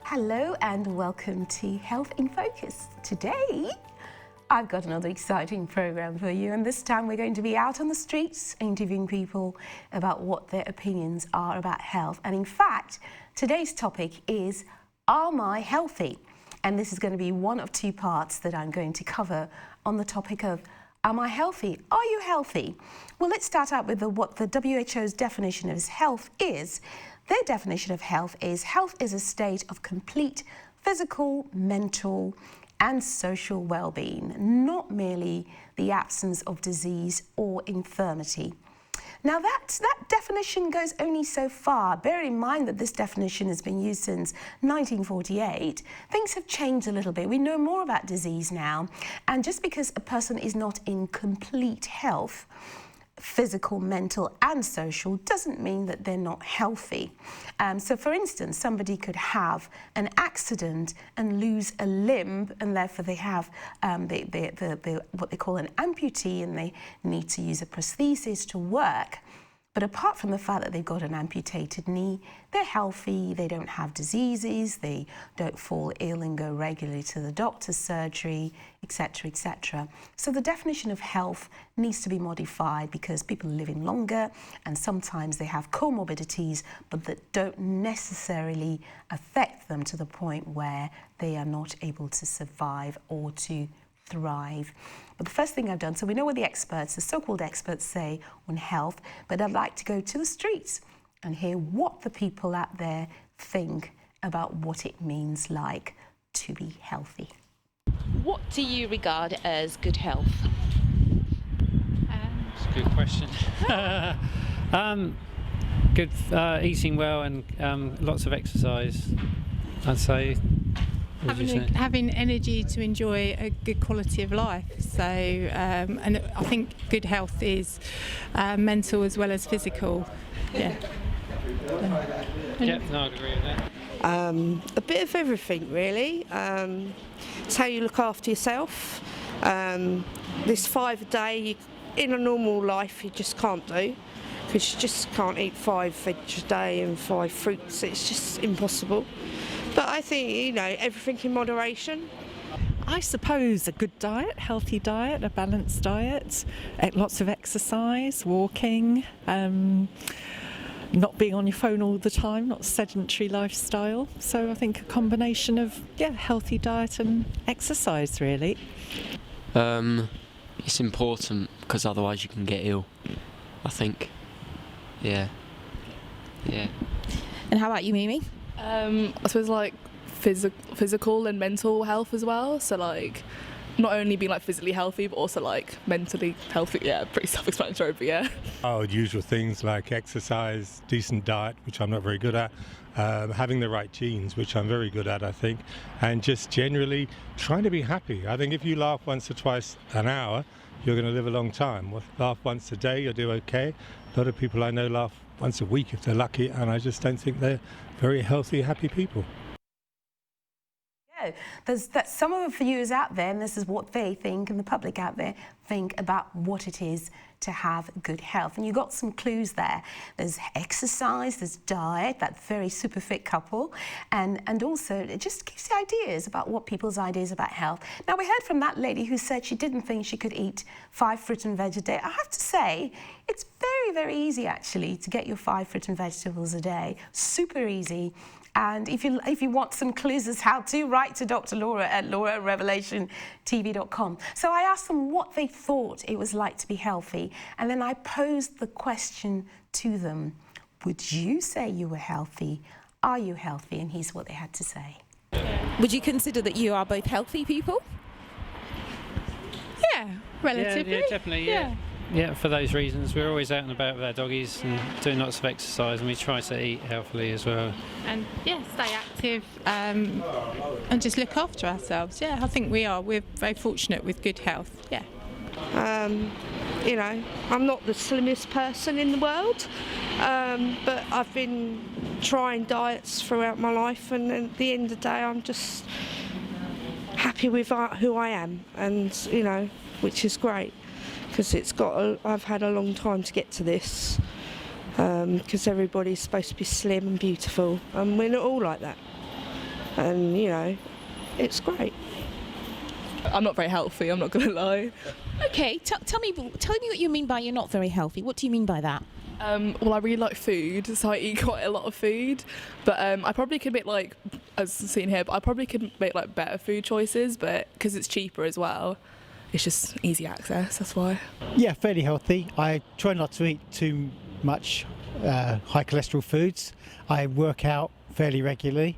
Hello and welcome to Health in Focus. Today, I've got another exciting program for you, and this time we're going to be out on the streets interviewing people about what their opinions are about health. And in fact, today's topic is, Am I healthy? And this is going to be one of two parts that I'm going to cover on the topic of, am I healthy? Are you healthy? Well, let's start out with what the WHO's definition of health is. Their definition of health is a state of complete physical, mental, and social well-being, not merely the absence of disease or infirmity. Now that definition goes only so far. Bear in mind that this definition has been used since 1948. Things have changed a little bit. We know more about disease now, and just because a person is not in complete health, physical, mental and social, doesn't mean that they're not healthy. So for instance, somebody could have an accident and lose a limb, and therefore they have what they call an amputee, and they need to use a prosthesis to work. But apart from the fact that they've got an amputated knee, they're healthy, they don't have diseases, they don't fall ill and go regularly to the doctor's surgery, etc., etc. So the definition of health needs to be modified because people are living longer and sometimes they have comorbidities, but that don't necessarily affect them to the point where they are not able to survive or to thrive. But the first thing I've done, so we know what the experts, the so-called experts, say on health, but I'd like to go to the streets and hear what the people out there think about what it means like to be healthy. What do you regard as good health? That's a good question. Good eating well and lots of exercise, I'd say. Having energy to enjoy a good quality of life. So, and I think good health is mental as well as physical. Yeah. Yeah, no, I'd agree with that. A bit of everything, really. It's how you look after yourself. This 5 a day, in a normal life, you just can't do, because you just can't eat 5 veg a day and 5 fruits. It's just impossible. But I think, everything in moderation. I suppose a good diet, healthy diet, a balanced diet, lots of exercise, walking, not being on your phone all the time, not sedentary lifestyle. So I think a combination of, healthy diet and exercise, really. It's important because otherwise you can get ill, I think. Yeah. And how about you, Mimi? I suppose physical and mental health as well. So not only being physically healthy, but also mentally healthy. Yeah, pretty self-explanatory, but yeah. Usual things like exercise, decent diet, which I'm not very good at, having the right genes, which I'm very good at, I think, and just generally trying to be happy. I think if you laugh once or twice an hour, you're going to live a long time. Laugh once a day, you'll do okay. A lot of people I know laugh once a week if they're lucky, and I just don't think they're very healthy, happy people. There's some of the viewers out there, and this is what they think, and the public out there think about what it is to have good health. And you got some clues there. There's exercise, there's diet, that very super fit couple, and also it just gives you ideas about what people's ideas about health. Now, we heard from that lady who said she didn't think she could eat 5 fruit and veg a day. I have to say, it's very, very easy actually to get your 5 fruit and vegetables a day. Super easy. And if you want some clues as how to, write to Dr. Laura at laura@revelationtv.com. So I asked them what they thought it was like to be healthy, and then I posed the question to them: would you say you were healthy? Are you healthy? And here's what they had to say. Would you consider that you are both healthy people? Yeah, relatively. Yeah, definitely. Yeah. yeah, for those reasons, we're always out and about with our doggies and doing lots of exercise, and we try to eat healthily as well. And yeah, stay active and just look after ourselves. Yeah, I think we're very fortunate with good health. Yeah. You know, I'm not the slimmest person in the world, but I've been trying diets throughout my life, and at the end of the day I'm just happy with who I am, and you know, which is great, because I've had a long time to get to this, because everybody's supposed to be slim and beautiful, and we're not all like that, and you know, it's great. I'm not very healthy, I'm not going to lie. Okay, tell me what you mean by you're not very healthy. What do you mean by that? Well, I really like food, so I eat quite a lot of food. But I probably could make, like, as seen here, but I probably could make like better food choices. But because it's cheaper as well, it's just easy access. That's why. Yeah, fairly healthy. I try not to eat too much high cholesterol foods. I work out fairly regularly,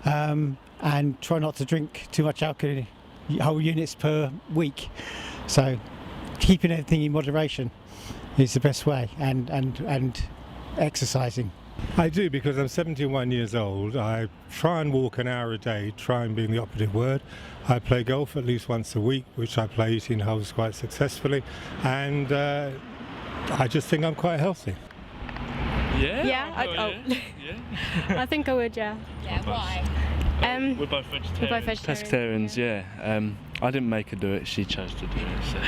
and try not to drink too much alcohol, whole units per week. So keeping everything in moderation is the best way, and exercising. I do, because I'm 71 years old. I try and walk an hour a day, try and being the operative word. I play golf at least once a week, which I play 18 holes quite successfully, and I just think I'm quite healthy. Yeah? Yeah? I think I would, yeah. Yeah, why? We're both vegetarians. Pescatarians, yeah. I didn't make her do it, she chose to do it. So.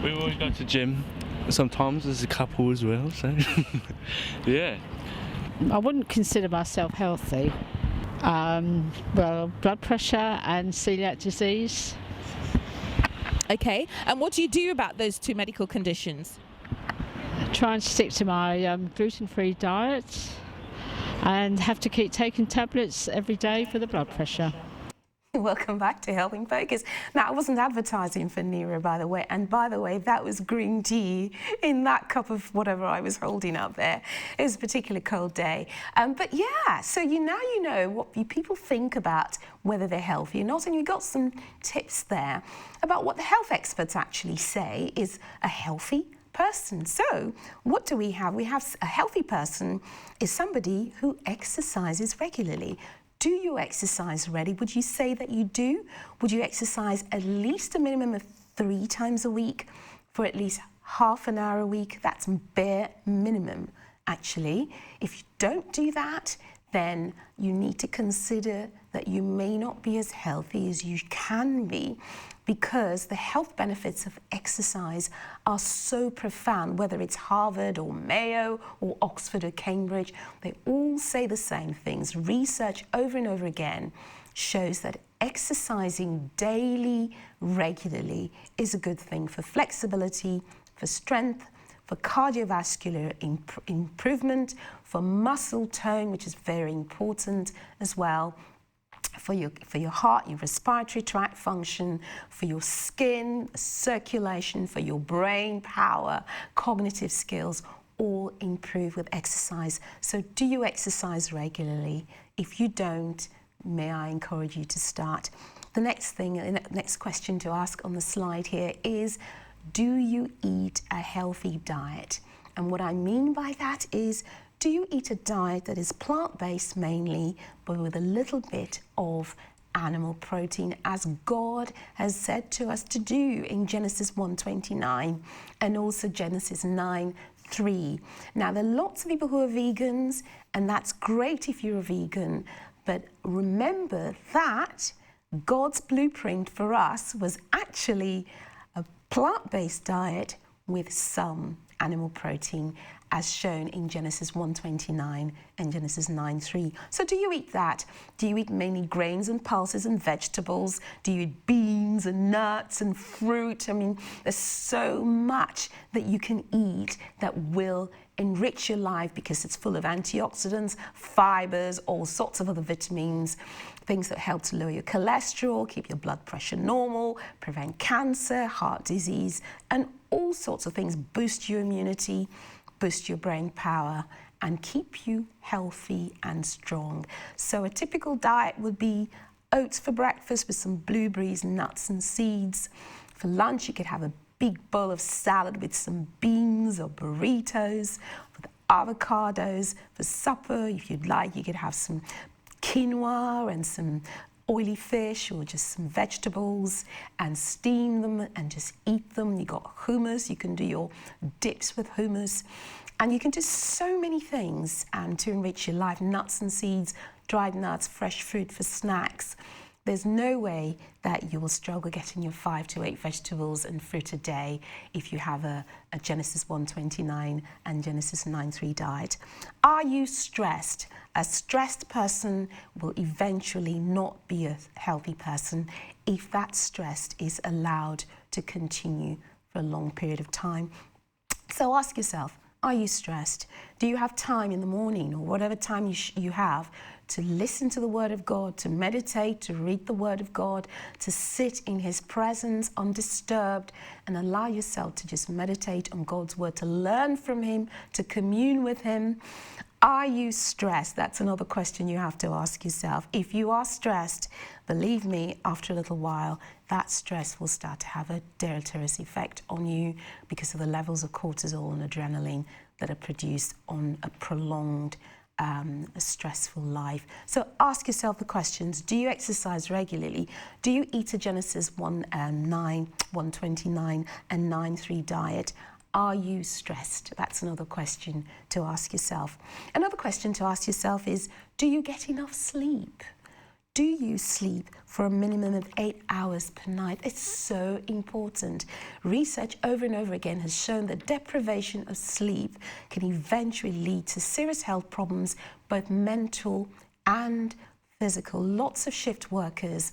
We always go to gym, sometimes as a couple as well, so yeah. I wouldn't consider myself healthy. Well, blood pressure and celiac disease. Okay, and what do you do about those two medical conditions? Try and stick to my gluten-free diet and have to keep taking tablets every day for the blood pressure. Welcome back to Health in Focus. Now, I wasn't advertising for Neera, by the way, and by the way, that was green tea in that cup of whatever I was holding up there. It was a particularly cold day. But yeah, so now you know what people think about whether they're healthy or not, and you got some tips there about what the health experts actually say is a healthy person. So what do we have? We have a healthy person is somebody who exercises regularly. Do you exercise already? Would you say that you do? Would you exercise at least a minimum of 3 times a week for at least half an hour a week? That's bare minimum, actually. If you don't do that, then you need to consider that you may not be as healthy as you can be, because the health benefits of exercise are so profound, whether it's Harvard or Mayo or Oxford or Cambridge, they all say the same things. Research over and over again shows that exercising daily, regularly is a good thing for flexibility, for strength, for cardiovascular improvement, for muscle tone, which is very important as well, for your heart, your respiratory tract function, for your skin, circulation, for your brain power, cognitive skills, all improve with exercise. So do you exercise regularly? If you don't, may I encourage you to start. The next question to ask on the slide here is, do you eat a healthy diet? And what I mean by that is, do you eat a diet that is plant-based mainly, but with a little bit of animal protein, as God has said to us to do in Genesis 1:29 and also Genesis 9:3. Now, there are lots of people who are vegans, and that's great if you're a vegan, but remember that God's blueprint for us was actually a plant-based diet with some animal protein, as shown in Genesis 1:29 and Genesis 9:3. So do you eat that? Do you eat mainly grains and pulses and vegetables? Do you eat beans and nuts and fruit? I mean, there's so much that you can eat that will enrich your life, because it's full of antioxidants, fibers, all sorts of other vitamins, things that help to lower your cholesterol, keep your blood pressure normal, prevent cancer, heart disease, and all sorts of things, boost your immunity, boost your brain power, and keep you healthy and strong. So a typical diet would be oats for breakfast with some blueberries, nuts and seeds. For lunch, you could have a big bowl of salad with some beans or burritos, with avocados for supper. If you'd like, you could have some quinoa and some oily fish or just some vegetables and steam them and just eat them. You got hummus, you can do your dips with hummus, and you can do so many things to enrich your life. Nuts and seeds, dried nuts, fresh fruit for snacks. There's no way that you will struggle getting your 5 to 8 vegetables and fruit a day if you have a Genesis 1:29 and Genesis 9:3 diet. Are you stressed? A stressed person will eventually not be a healthy person if that stress is allowed to continue for a long period of time. So ask yourself, are you stressed? Do you have time in the morning or whatever time you have to listen to the Word of God, to meditate, to read the Word of God, to sit in His presence undisturbed and allow yourself to just meditate on God's Word, to learn from Him, to commune with Him? Are you stressed? That's another question you have to ask yourself. If you are stressed, believe me, after a little while, that stress will start to have a deleterious effect on you because of the levels of cortisol and adrenaline that are produced on a prolonged a stressful life. So ask yourself the questions. Do you exercise regularly? Do you eat a Genesis 1:29 and 9:3 diet? Are you stressed? That's another question to ask yourself. Another question to ask yourself is, do you get enough sleep? Do you sleep for a minimum of 8 hours per night? It's so important. Research over and over again has shown that deprivation of sleep can eventually lead to serious health problems, both mental and physical. Lots of shift workers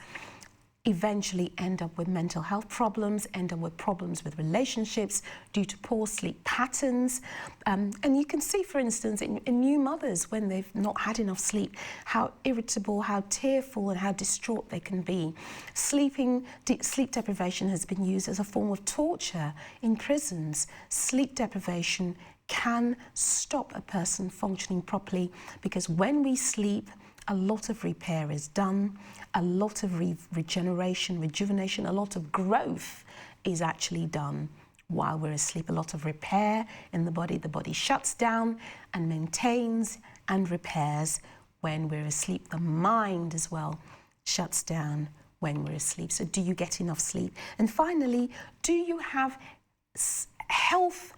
eventually end up with mental health problems, end up with problems with relationships due to poor sleep patterns. And you can see, for instance, in new mothers, when they've not had enough sleep, how irritable, how tearful, and how distraught they can be. Sleep deprivation has been used as a form of torture in prisons. Sleep deprivation can stop a person functioning properly because when we sleep, a lot of repair is done, a lot of rejuvenation, a lot of growth is actually done while we're asleep. A lot of repair in the body shuts down and maintains and repairs when we're asleep. The mind as well shuts down when we're asleep. So do you get enough sleep? And finally, do you have health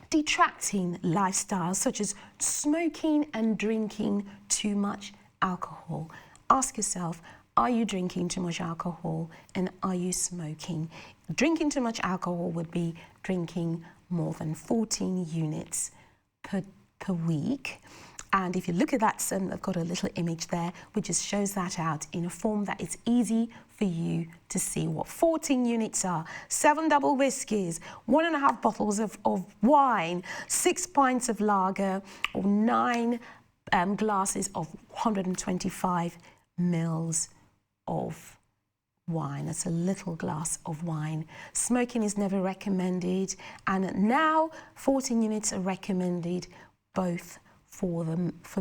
detracting lifestyles such as smoking and drinking too much alcohol? Ask yourself, are you drinking too much alcohol and are you smoking? Drinking too much alcohol would be drinking more than 14 units per week. And if you look at that, I've got a little image there which just shows that out in a form that is easy for you to see what 14 units are. 7 double whiskies, 1.5 bottles of wine, 6 pints of lager, or 9 glasses of 125 mils of wine. That's a little glass of wine. Smoking is never recommended, and now 14 units are recommended both for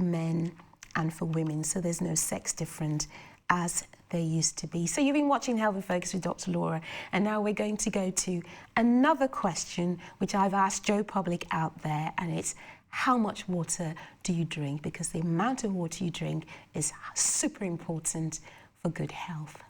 men and for women, so there's no sex different as there used to be. So you've been watching Health in Focus with Dr. Laura, and now we're going to go to another question which I've asked Joe Public out there, and it's how much water do you drink? Because the amount of water you drink is super important for good health.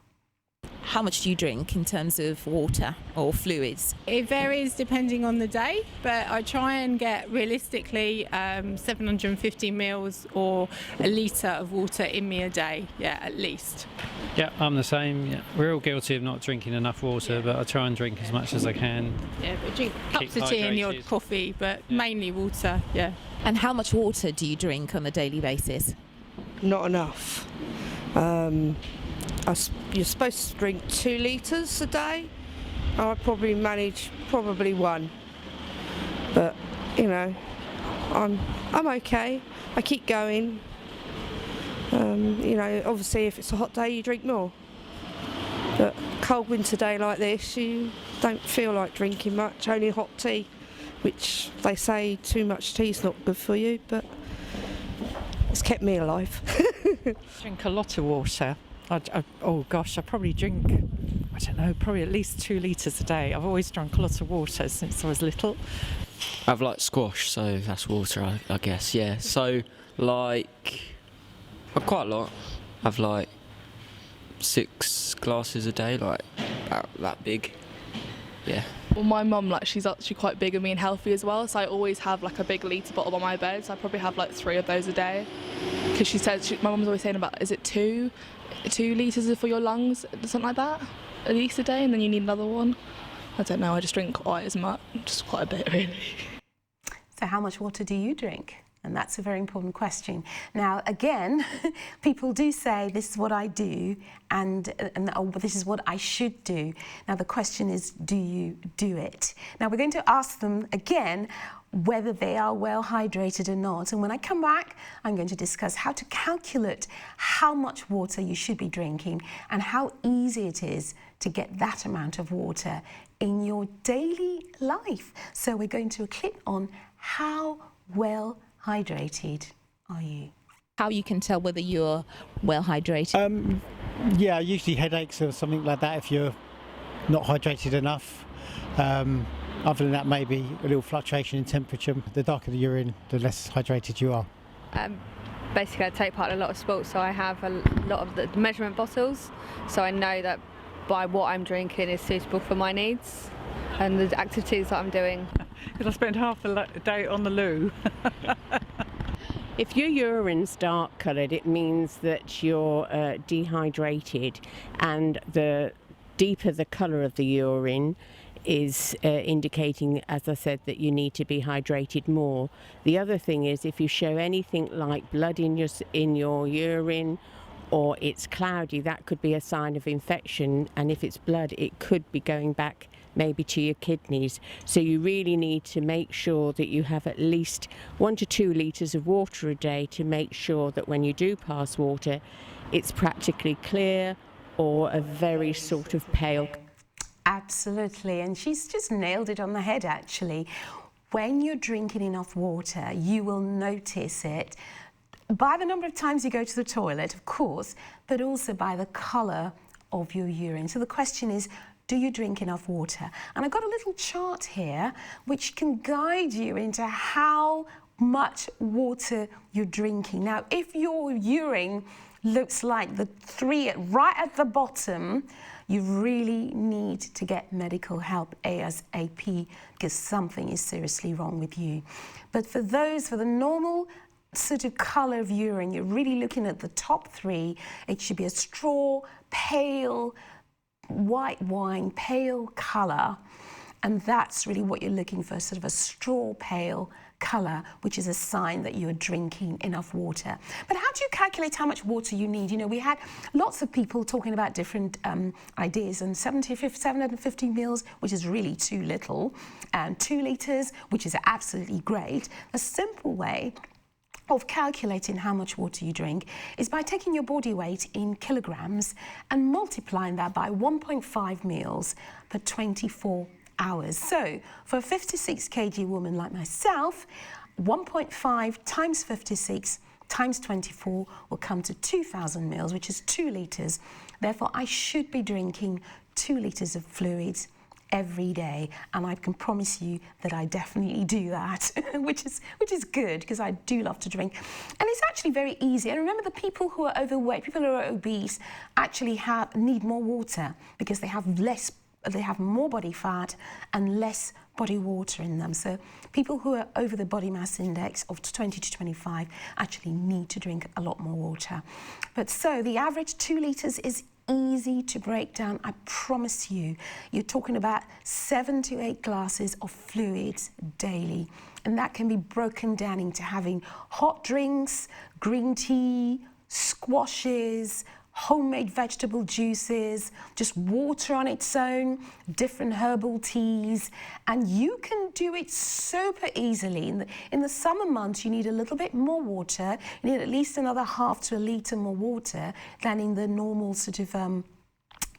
How much do you drink in terms of water or fluids? It varies depending on the day, but I try and get realistically 750 mils or a litre of water in me a day, at least. Yeah, I'm the same. Yeah. We're all guilty of not drinking enough water, but I try and drink as much as I can. Yeah, but drink cups of tea and the odd coffee, but mainly water, And how much water do you drink on a daily basis? Not enough. You're supposed to drink 2 litres a day. I probably manage 1, but I'm okay. I keep going. Obviously, if it's a hot day, you drink more. But cold winter day like this, you don't feel like drinking much. Only hot tea, which they say too much tea is not good for you, but it's kept me alive. Drink a lot of water. I probably drink I don't know, probably at least 2 litres a day. I've always drunk a lot of water since I was little. I've like squash, so that's water, I guess, yeah. So, like, quite a lot. I've like 6 glasses a day, like about that big, yeah. Well, my mum, like, she's actually quite big and mean healthy as well, so I always have like a big litre bottle on my bed, so I probably have like 3 of those a day. Because she says, my mum's always saying about, is it 2 litres for your lungs, something like that, at least a day, and then you need another one. I don't know, I just drink quite as much, just quite a bit really. So how much water do you drink? And that's a very important question. Now, again, people do say, this is what I do, and oh, this is what I should do. Now, the question is, do you do it? Now, we're going to ask them again whether they are well hydrated or not. And when I come back, I'm going to discuss how to calculate how much water you should be drinking and how easy it is to get that amount of water in your daily life. So we're going to a clip on how well hydrated are you? How you can tell whether you're well hydrated? Yeah, usually headaches or something like that if you're not hydrated enough. Other than that, maybe a little fluctuation in temperature. The darker the urine, the less hydrated you are. Basically, I take part in a lot of sports, so I have a lot of the measurement bottles, so I know that by what I'm drinking is suitable for my needs and the activities that I'm doing. Because I spend half the day on the loo. If your urine's dark coloured, it means that you're dehydrated, and the deeper the colour of the urine is indicating, as I said, that you need to be hydrated more. The other thing is, if you show anything like blood in your urine, or it's cloudy, that could be a sign of infection, and if it's blood, it could be going back maybe to your kidneys. So you really need to make sure that you have at least 1 to 2 litres of water a day to make sure that when you do pass water, it's practically clear or a very sort of pale. Absolutely, and she's just nailed it on the head actually. When you're drinking enough water, you will notice it by the number of times you go to the toilet, of course, but also by the colour of your urine. So the question is, do you drink enough water? And I've got a little chart here which can guide you into how much water you're drinking. Now, if your urine looks like the 3 right at the bottom, you really need to get medical help ASAP because something is seriously wrong with you. But for the normal sort of colour of urine, you're really looking at the top 3. It should be a straw, pale, white wine, pale colour, and that's really what you're looking for, sort of a straw pale colour, which is a sign that you're drinking enough water. But how do you calculate how much water you need? You know, we had lots of people talking about different ideas, and 750 mils, which is really too little, and 2 litres, which is absolutely great. A simple way of calculating how much water you drink is by taking your body weight in kilograms and multiplying that by 1.5 mils per 24 hours. So for a 56 kg woman like myself, 1.5 times 56 times 24 will come to 2,000 mils, which is 2 litres. Therefore, I should be drinking 2 litres of fluids every day, and I can promise you that I definitely do that, which is good because I do love to drink. And it's actually very easy. And remember, the people who are overweight, people who are obese, actually need more water because they have more body fat and less body water in them. So people who are over the body mass index of 20 to 25 actually need to drink a lot more water. But so the average 2 litres is easy to break down. I promise you, you're talking about 7 to 8 glasses of fluids daily, and that can be broken down into having hot drinks, green tea, squashes, homemade vegetable juices, just water on its own, different herbal teas, and you can do it super easily. In the summer months, you need a little bit more water. You need at least another half to a litre more water than in the normal sort of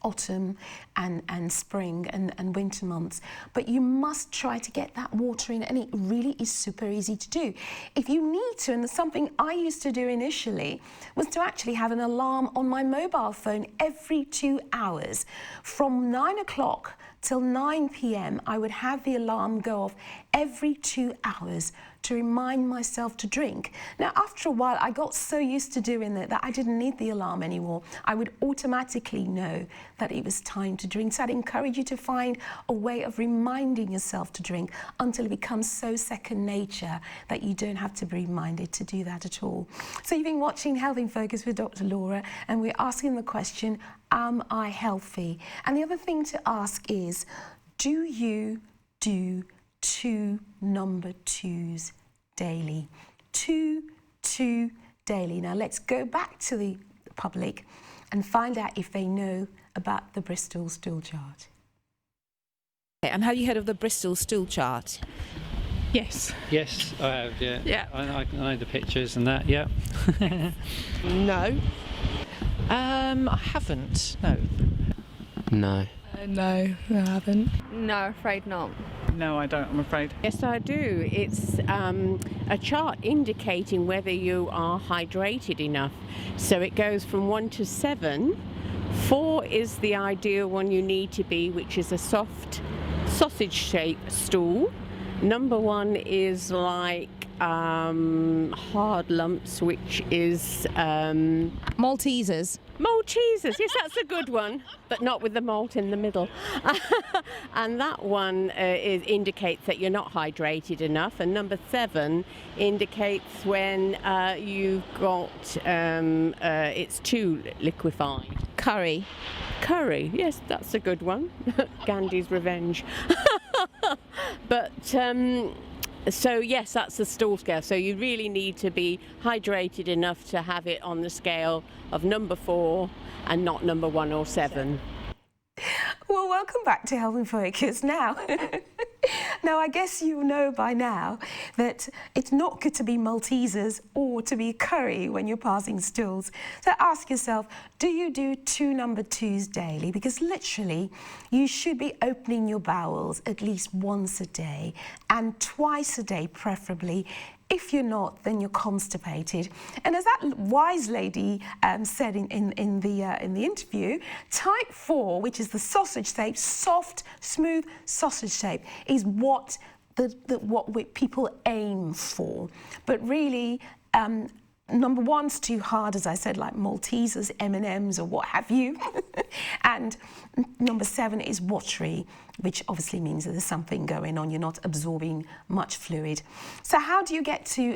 autumn and spring and winter months. But you must try to get that water in, and it really is super easy to do. If you need to, and something I used to do initially was to actually have an alarm on my mobile phone every 2 hours. From 9 o'clock till 9 p.m. I would have the alarm go off every 2 hours to remind myself to drink. Now, after a while, I got so used to doing that I didn't need the alarm anymore. I would automatically know that it was time to drink. So I'd encourage you to find a way of reminding yourself to drink until it becomes so second nature that you don't have to be reminded to do that at all. So you've been watching Health in Focus with Dr. Laura, and we're asking the question, am I healthy? And the other thing to ask is, do you do 2 number 2s daily? 2 daily. Now let's go back to the public and find out if they know about the Bristol stool chart. And have you heard of the Bristol stool chart? Yes. Yes, I have, yeah. Yeah. I know the pictures and that, yeah. No. I haven't, no. No. No, I haven't. No, afraid not. No, I don't, I'm afraid. Yes, I do. It's a chart indicating whether you are hydrated enough. So it goes from 1 to 7. 4 is the ideal one you need to be, which is a soft sausage-shaped stool. Number 1 is like hard lumps, which is Maltesers. Maltesers, yes, that's a good one, but not with the malt in the middle. And that one indicates that you're not hydrated enough. And number 7 indicates when you've got it's too liquefied. Curry. Curry, yes, that's a good one. Gandhi's revenge. But so yes, that's the stool scale. So you really need to be hydrated enough to have it on the scale of number 4 and not number 1 or 7. Well, welcome back to Health in Focus. Now, I guess you know by now that it's not good to be Maltesers or to be curry when you're passing stools. So ask yourself, do you do 2 number 2s daily? Because literally, you should be opening your bowels at least once a day and twice a day, preferably. If you're not, then you're constipated. And as that wise lady said in the interview, type 4, which is the sausage shape, soft, smooth sausage shape, is what people aim for. But really, number 1's too hard, as I said, like Maltesers, M&Ms, or what have you. And number 7 is watery, which obviously means that there's something going on. You're not absorbing much fluid. So how do you get to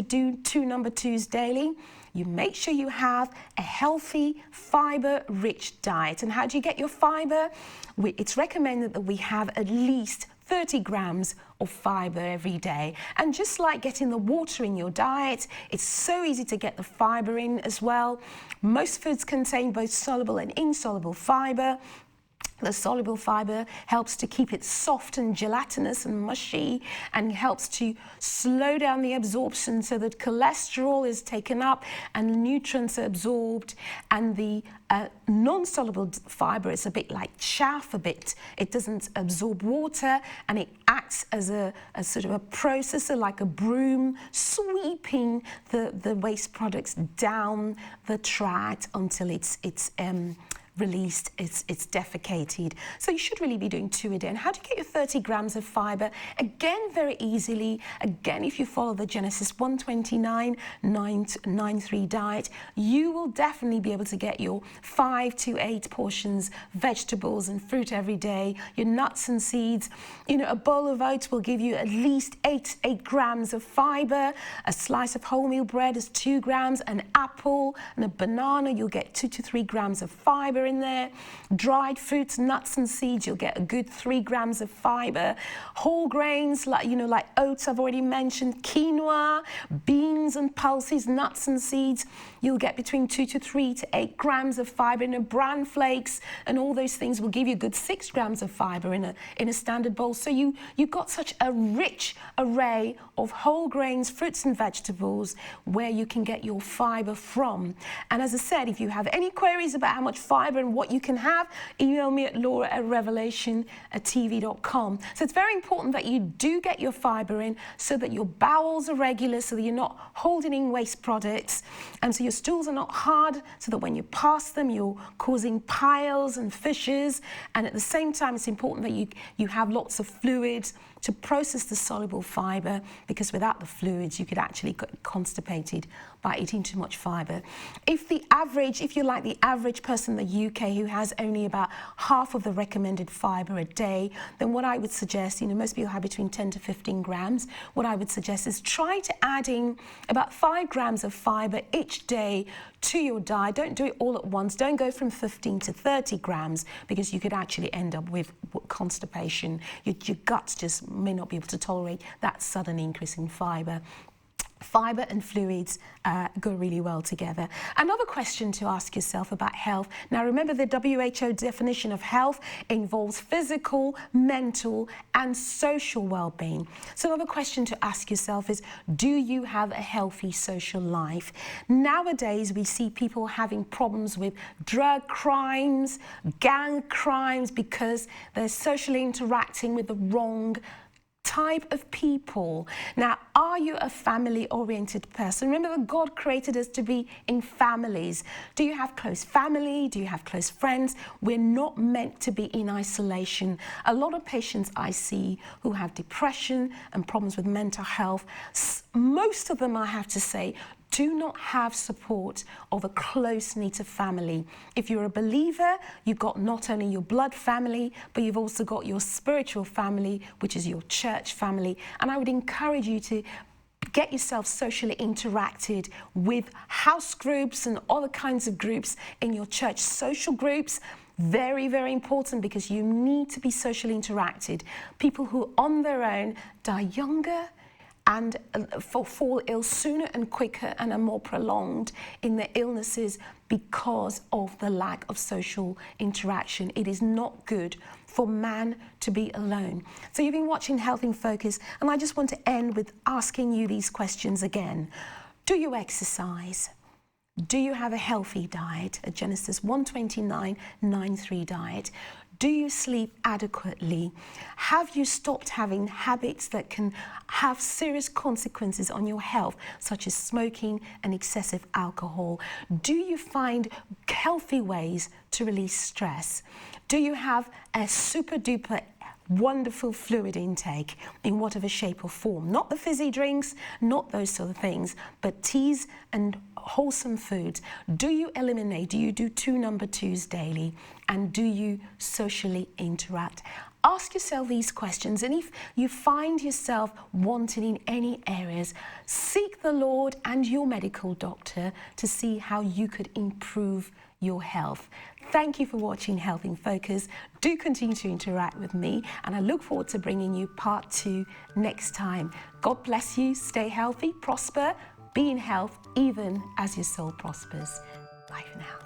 do 2 number 2s daily? You make sure you have a healthy, fibre-rich diet. And how do you get your fibre? It's recommended that we have at least 30 grams of fibre every day. And just like getting the water in your diet, it's so easy to get the fibre in as well. Most foods contain both soluble and insoluble fibre. The soluble fibre helps to keep it soft and gelatinous and mushy, and helps to slow down the absorption so that cholesterol is taken up and nutrients are absorbed. And the non-soluble fibre is a bit like chaff, it doesn't absorb water, and it acts as a sort of a processor, like a broom, sweeping the waste products down the tract until it's released, it's defecated. So you should really be doing 2 a day. And how do you get your 30 grams of fibre? Again, very easily. Again, if you follow the Genesis 129-9-3 diet, you will definitely be able to get your 5 to 8 portions vegetables and fruit every day, your nuts and seeds. You know, a bowl of oats will give you at least 8 grams of fibre. A slice of wholemeal bread is 2 grams. An apple and a banana, you'll get 2 to 3 grams of fibre in there. Dried fruits, nuts and seeds, you'll get a good 3 grams of fibre. Whole grains, like oats I've already mentioned, quinoa, beans and pulses, nuts and seeds, you'll get between 2 to 3 to 8 grams of fibre. And bran flakes and all those things will give you a good 6 grams of fibre in a standard bowl. So you've got such a rich array of whole grains, fruits and vegetables where you can get your fibre from. And as I said, if you have any queries about how much fibre fibre and what you can have, email me at laura@revelation@tv.com. So it's very important that you do get your fibre in so that your bowels are regular, so that you're not holding in waste products, and so your stools are not hard, so that when you pass them, you're causing piles and fissures. And at the same time, it's important that you have lots of fluids to process the soluble fibre, because without the fluids, you could actually get constipated by eating too much fibre. If you're like the average person in the UK who has only about half of the recommended fibre a day, then what I would suggest, most people have between 10 to 15 grams. What I would suggest is try to add in about 5 grams of fibre each day to your diet. Don't do it all at once. Don't go from 15 to 30 grams, because you could actually end up with constipation. Your guts just may not be able to tolerate that sudden increase in fibre. Fibre and fluids go really well together. Another question to ask yourself about health. Now remember, the WHO definition of health involves physical, mental and social well-being. So another question to ask yourself is, do you have a healthy social life? Nowadays we see people having problems with drug crimes, gang crimes, because they're socially interacting with the wrong type of people. Now, are you a family-oriented person? Remember that God created us to be in families. Do you have close family? Do you have close friends? We're not meant to be in isolation. A lot of patients I see who have depression and problems with mental health, most of them, I have to say, do not have support of a close-knit family. If you're a believer, you've got not only your blood family, but you've also got your spiritual family, which is your church family. And I would encourage you to get yourself socially interacted with house groups and other kinds of groups in your church. Social groups, very, very important, because you need to be socially interacted. People who on their own die younger and fall ill sooner and quicker and are more prolonged in their illnesses because of the lack of social interaction. It is not good for man to be alone. So you've been watching Health in Focus, and I just want to end with asking you these questions again. Do you exercise? Do you have a healthy diet, a Genesis 1:29:9:3 diet? Do you sleep adequately? Have you stopped having habits that can have serious consequences on your health, such as smoking and excessive alcohol? Do you find healthy ways to release stress? Do you have a super duper wonderful fluid intake in whatever shape or form? Not the fizzy drinks, not those sort of things, but teas and wholesome foods. Do you eliminate? Do you do 2 number 2s daily? And do you socially interact? Ask yourself these questions, and if you find yourself wanting in any areas, seek the Lord and your medical doctor to see how you could improve your health. Thank you for watching Health in Focus. Do continue to interact with me, and I look forward to bringing you part 2 next time. God bless you, stay healthy, prosper, be in health, even as your soul prospers. Bye for now.